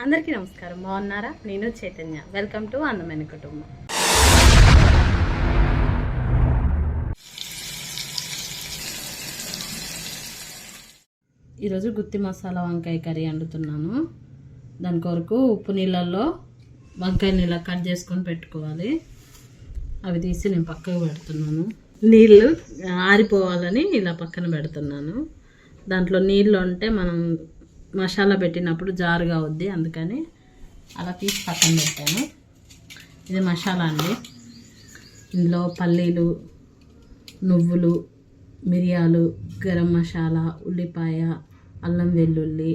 అందరికీ నమస్కారం. బాగున్నారా? నేను చైతన్య. వెల్కమ్ టు అందమైన కుటుంబం. ఈరోజు గుత్తి మసాలా వంకాయ కర్రీ వండుతున్నాను. దాని కొరకు ఉప్పు నీళ్ళల్లో వంకాయని ఇలా కట్ చేసుకొని పెట్టుకోవాలి. అవి తీసి నేను పక్కకు పెడుతున్నాను. నీళ్ళు ఆరిపోవాలని ఇలా పక్కన పెడుతున్నాను. దాంట్లో నీళ్ళు ఉంటే మనం మసాలా పెట్టినప్పుడు జారుగా అవుద్ది, అందుకని అలా తీసి పక్కన పెట్టాను. ఇది మసాలా అండి. ఇందులో పల్లీలు, నువ్వులు, మిరియాలు, గరం మసాలా, ఉల్లిపాయ, అల్లం వెల్లుల్లి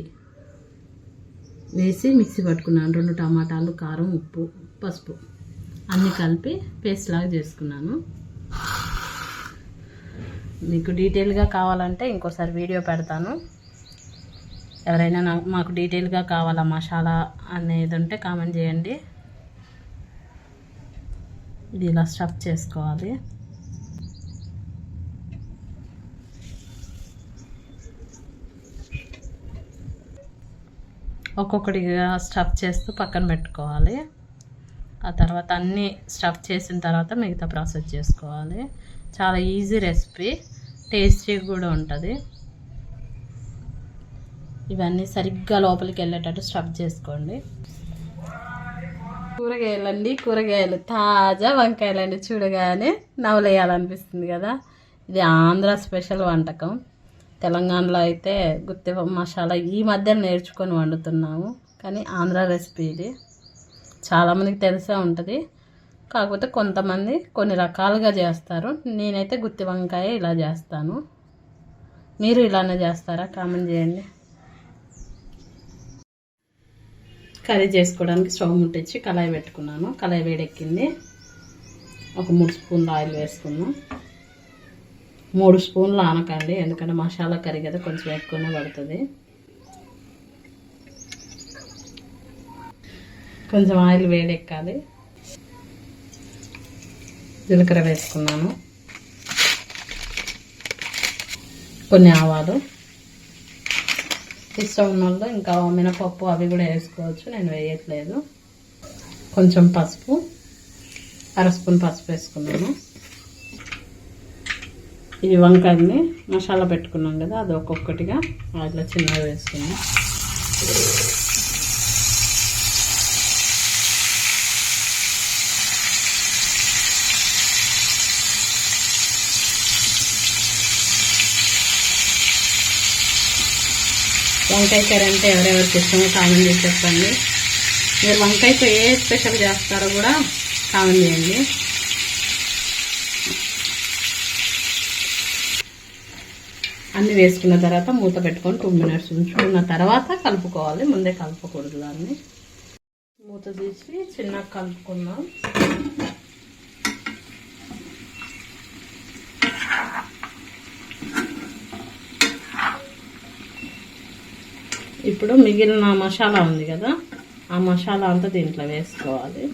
వేసి మిక్సీ పట్టుకున్నాను. 2 టమాటాలు, కారం, ఉప్పు, పసుపు అన్నీ కలిపి పేస్ట్ లాగా చేసుకున్నాను. మీకు డీటెయిల్గా కావాలంటే ఇంకోసారి వీడియో పెడతాను. ఎవరైనా మాకు డీటెయిల్గా కావాలా మసాలా అనేది ఉంటే కామెంట్ చేయండి. ఇది ఇలా స్టఫ్ చేసుకోవాలి. ఒక్కొక్కటిగా స్టఫ్ చేస్తూ పక్కన పెట్టుకోవాలి. ఆ తర్వాత అన్నీ స్టఫ్ చేసిన తర్వాత మిగతా ప్రాసెస్ చేసుకోవాలి. చాలా ఈజీ రెసిపీ, టేస్టీ కూడా ఉంటుంది. ఇవన్నీ సరిగ్గా లోపలికి వెళ్ళేటట్టు స్టఫ్ చేసుకోండి. కూరగాయలు తాజా వంకాయలండి. చూడగానే నవలేయాలనిపిస్తుంది కదా. ఇది ఆంధ్ర స్పెషల్ వంటకం. తెలంగాణలో అయితే గుత్తి మసాలా ఈ మధ్య నేర్చుకొని వండుతున్నాము, కానీ ఆంధ్ర రెసిపీ ఇది. చాలామందికి తెలిసే ఉంటుంది, కాకపోతే కొంతమంది కొన్ని రకాలుగా చేస్తారు. నేనైతే గుత్తి వంకాయ ఇలా చేస్తాను. మీరు ఇలానే చేస్తారా? కామెంట్ చేయండి. కర్రీ చేసుకోవడానికి స్టవ్ ముట్టించి కళాయి పెట్టుకున్నాను. కళాయి వేడెక్కింది. ఒక 3 స్పూన్లు ఆయిల్ వేసుకున్నాం. 3 స్పూన్లు ఆనకండి, ఎందుకంటే మసాలా కర్రీ కదా, కొంచెం ఎక్కువనే పడుతుంది. కొంచెం ఆయిల్ వేడెక్కాలి. జీలకర్ర వేసుకున్నాను, కొన్ని ఆవాలు. ఇష్టం ఉన్న వాళ్ళు ఇంకా మినపప్పు అవి కూడా వేసుకోవచ్చు, నేను వేయట్లేదు. కొంచెం పసుపు, 1/2 స్పూన్ పసుపు వేసుకున్నాను. ఈ వంకాయని మసాలా పెట్టుకున్నాం కదా, అది ఒక్కొక్కటిగా ఆయిల్లో చిన్నగా వేసుకున్నాం. వంకాయ కర్రీ అంటే ఎవరెవరికి ఇష్టమో కామెంట్ చేసి చెప్పండి. మీరు వంకాయతో ఏ స్పెషల్ చేస్తారో కూడా కామెంట్ చేయండి. అన్నీ వేసుకున్న తర్వాత మూత పెట్టుకొని 2 మినిట్స్ ఉంచుకున్న తర్వాత కలుపుకోవాలి. ముందే కలుపుకూడదు. దాన్ని మూత తీసి చిన్నగా కలుపుకుందాం. ఇప్పుడు మిగిలిన మసాలా ఉంది కదా, ఆ మసాలా అంతా దీంట్లో వేసుకోవాలి.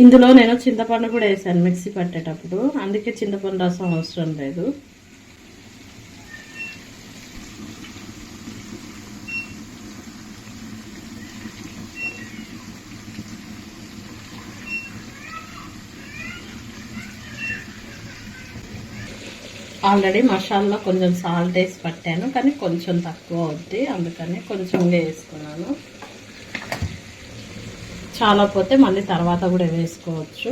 ఇందులో నేను చింతపండు కూడా వేసాను మిక్సీ పట్టేటప్పుడు, అందుకే చింతపండు రసం అవసరం లేదు. ఆల్రెడీ మసాలాలో కొంచెం సాల్ట్ వేసి పట్టాను, కానీ కొంచెం తక్కువ అవుద్ది, అందుకని కొంచెం వేసుకున్నాను. చాలా పోతే మళ్ళీ తర్వాత కూడా వేసుకోవచ్చు.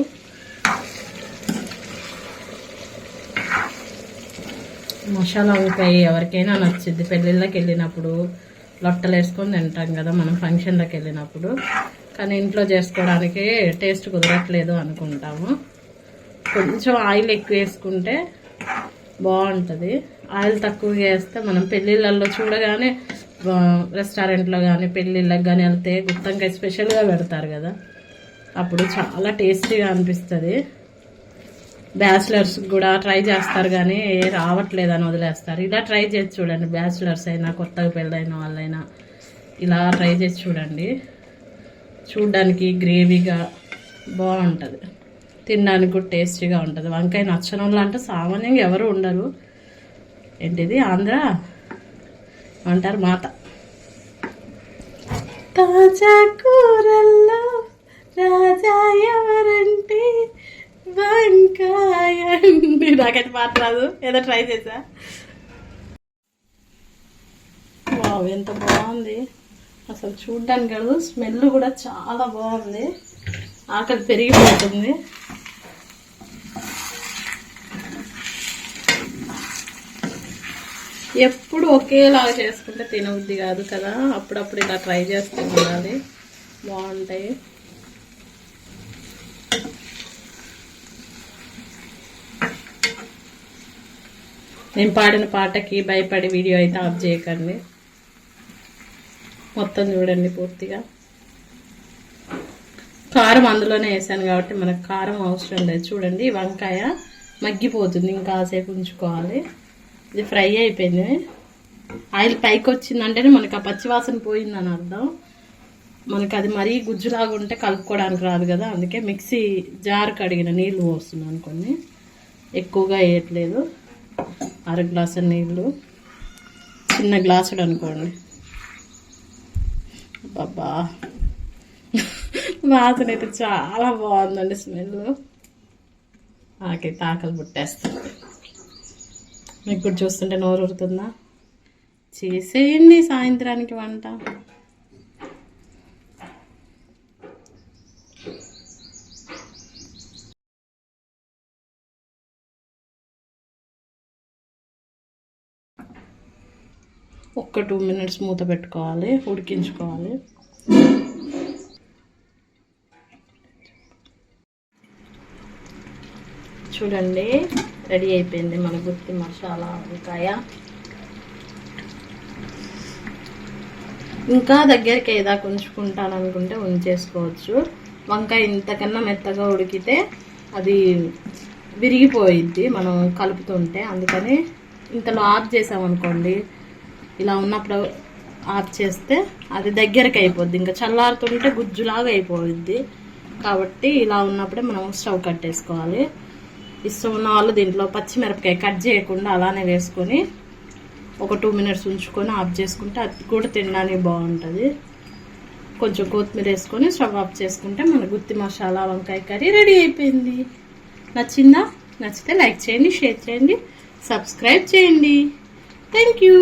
మసాలా వంకాయ ఎవరికైనా నచ్చింది. పెళ్ళిళ్ళకి వెళ్ళినప్పుడు లొట్టలు వేసుకొని తింటాం కదా మనం, ఫంక్షన్లకు వెళ్ళినప్పుడు. కానీ ఇంట్లో చేసుకోవడానికి టేస్ట్ కుదరట్లేదు అనుకుంటాము. కొంచెం ఆయిల్ ఎక్కువ వేసుకుంటే బాగుంటుంది. ఆయిల్ తక్కువగా వేస్తే మనం పెళ్ళిళ్ళల్లో చూడగానే, రెస్టారెంట్లో కానీ పెళ్ళిళ్ళకి కానీ వెళ్తే గుత్తంకాయ స్పెషల్గా పెడతారు కదా, అప్పుడు చాలా టేస్టీగా అనిపిస్తుంది. బ్యాచిలర్స్ కూడా ట్రై చేస్తారు, కానీ రావట్లేదు అని వదిలేస్తారు. ఇలా ట్రై చేసి చూడండి. బ్యాచిలర్స్ అయినా కొత్తగా పెళ్ళైన వాళ్ళైనా ఇలా ట్రై చేసి చూడండి. చూడడానికి గ్రేవీగా బాగుంటుంది, తినడానికి కూడా టేస్టీగా ఉంటుంది. వంకాయ నచ్చని వాళ్ళు అంటే సామాన్యంగా ఎవరు ఉండరు. ఏంటిది ఆంధ్ర అంటారు మాత. తాజా కూరల్లో రాజా ఎవరంటే వంకాయ. నాకైతే పాట రాదు, ఏదో ట్రై చేసా. వావ్, ఎంత బాగుంది అసలు, చూడ్డానికి కాదు స్మెల్ కూడా చాలా బాగుంది. ఆకలి పెరిగిపోతుంది. ఎప్పుడు ఒకేలాగా చేసుకుంటే తినబుద్ధి కాదు కదా, అప్పుడప్పుడు ఇలా ట్రై చేస్తూ ఉండాలి, బాగుంటాయి. నేను పాడిన పాటకి భయపడి వీడియో అయితే ఆఫ్ చేయకండి, మొత్తం చూడండి పూర్తిగా. కారం అందులోనే వేసాను కాబట్టి మనకు కారం అవసరం లేదు. చూడండి వంకాయ మగ్గిపోతుంది, ఇంకాసేపు ఉంచుకోవాలి. ఇది ఫ్రై అయిపోయింది, ఆయిల్ పైకి వచ్చిందంటేనే మనకు ఆ పచ్చివాసన పోయిందని అర్థం. మనకు అది మరీ గుజ్జులాగా ఉంటే కలుపుకోవడానికి రాదు కదా, అందుకే మిక్సీ జార్ కడిగిన నీళ్ళు పోస్తున్నాను. కొన్ని ఎక్కువగా వేయట్లేదు, 1/2 గ్లాసు నీళ్ళు, చిన్న గ్లాసుడు అనుకోండి. బాబా వాసన అయితే చాలా బాగుందండి, స్మెల్ నాకైతే ఆకలి పుట్టేస్తుంది. మీకు కూడా చూస్తుంటే నోరు ఊరుతుందా? చేసేయండి సాయంత్రానికి వంట. ఒక్క 2 మినిట్స్ మూత పెట్టుకోవాలి, ఉడికించుకోవాలి. చూడండి రెడీ అయిపోయింది మన గుత్తి మసాలా వంకాయ. ఇంకా దగ్గరికి ఏదాకా ఉంచుకుంటాను అనుకుంటే ఉంచేసుకోవచ్చు. వంకాయ ఇంతకన్నా మెత్తగా ఉడికితే అది విరిగిపోయిద్ది మనం కలుపుతుంటే, అందుకని ఇంతలో ఆఫ్ చేసామనుకోండి, ఇలా ఉన్నప్పుడు ఆఫ్ చేస్తే అది దగ్గరికి అయిపోద్ది, ఇంకా చల్లారుతుంటే గుజ్జులాగా అయిపోయిద్ది. కాబట్టి ఇలా ఉన్నప్పుడే మనం స్టవ్ కట్టేసుకోవాలి. ఇష్టం ఉన్న వాళ్ళు దీంట్లో పచ్చిమిరపకాయ కట్ చేయకుండా అలానే వేసుకొని ఒక 2 మినిట్స్ ఉంచుకొని ఆఫ్ చేసుకుంటే అది కూడా తినడానికి బాగుంటుంది. కొంచెం కొత్తిమీర వేసుకొని స్టవ్ ఆఫ్ చేసుకుంటే మన గుత్తి మసాలా వంకాయ కర్రీ రెడీ అయిపోయింది. నచ్చిందా? నచ్చితే లైక్ చేయండి, షేర్ చేయండి, సబ్స్క్రైబ్ చేయండి. Thank you.